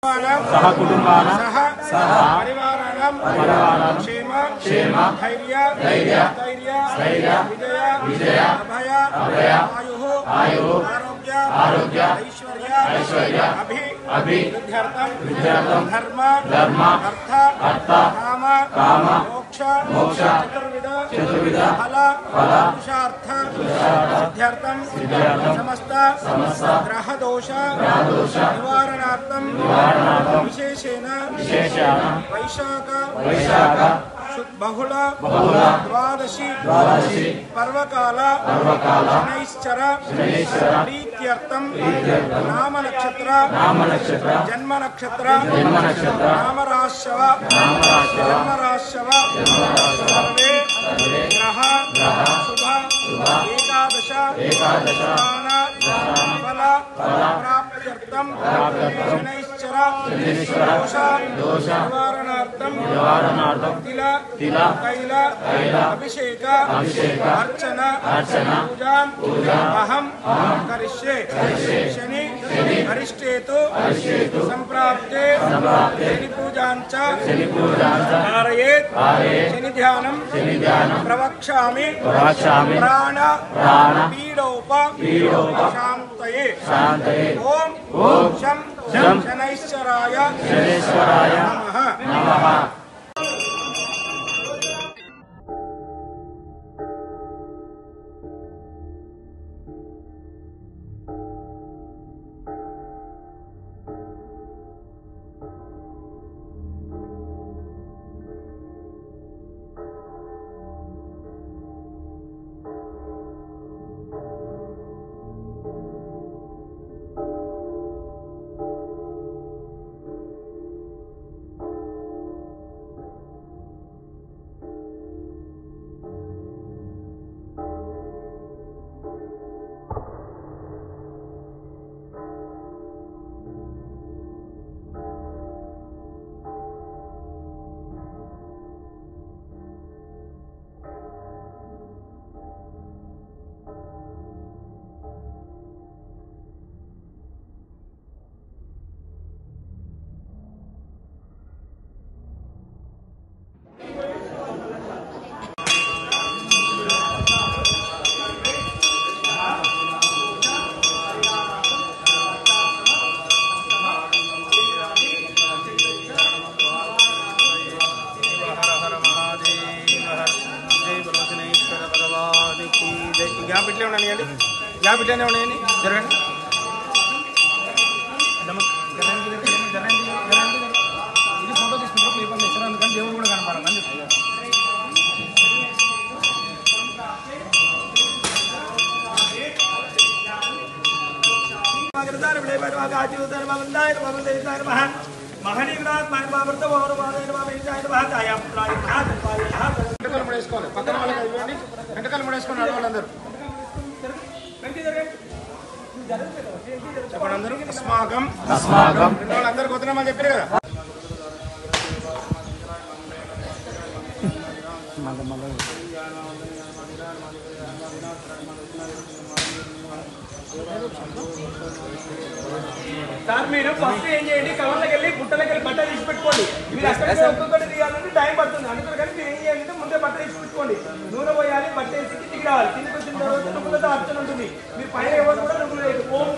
सह कुटुंबानां सह परिवाराणां क्षेम धैर्य विजय अभय आयुः आरोग्य ऐश्वर्य अभिवृद्ध्यर्थं धर्म अर्थ काम मोक्ष चतुर्विध फल पुरुषार्थ सिद्ध्यर्थं समस्त ग्रह दोष निवारणार्थं विशेषेण वैशाख बहुल द्वादशी पर्वकाल शनैश्चर प्रीत्यर्थं नाम नक्षत्र जन्म नक्षत्र नाम राशव सर्वे ग्रह शुभ एकादश फल प्राप्त्यर्थं शनैश्चर दोष निवारणार्थं तिल तैल अभिषेक अर्चना पूजा अहं करिष्ये शनि अरिष्टेतु संप्राप्ते शनि पूजाञ्च कारयेत् शनि ध्यानं प्रवक्ष्यामि प्राण पीडोपशान्तये ओम शं शनैश्चराय नमः। గ్యాప్ ఇట్లనే ఉన్నాయండి జరగండి ఇది ఫోటో తీసుకుంటారు పేపర్ ఇస్తారు అందుకని దేవుడు కూడా కనపడాలని చెప్తారు వెంటకలు ముడేసుకోవాలి పక్కన వాళ్ళకి ఇవ్వండి వెంటకలు ముడేసుకొని అడవాళ్ళందరూ చెప్పండి అందరూ అస్మాకం వాళ్ళందరూ కొత్తమని చెప్పారు కదా సార్ మీరు ఫస్ట్ ఏం చేయండి కవర్లకు వెళ్ళి బుట్టలకు వెళ్ళి బట్ట తీసి పెట్టుకోండి మీరు అక్కడ ఒక్కొక్కటి తీయాలంటే టైం పడుతుంది అందుకని కానీ మీరు ఏం చేయాలంటే ముందే బట్ట తీసి పెట్టుకోండి నూనె పోయాలి బట్ట వేసి కిందికి రావాలి కిందికి వచ్చిన తర్వాత నువ్వులతో అర్చన ఉంటుంది మీరు పైన ఎవరు కూడా నువ్వులు లేదు ఓం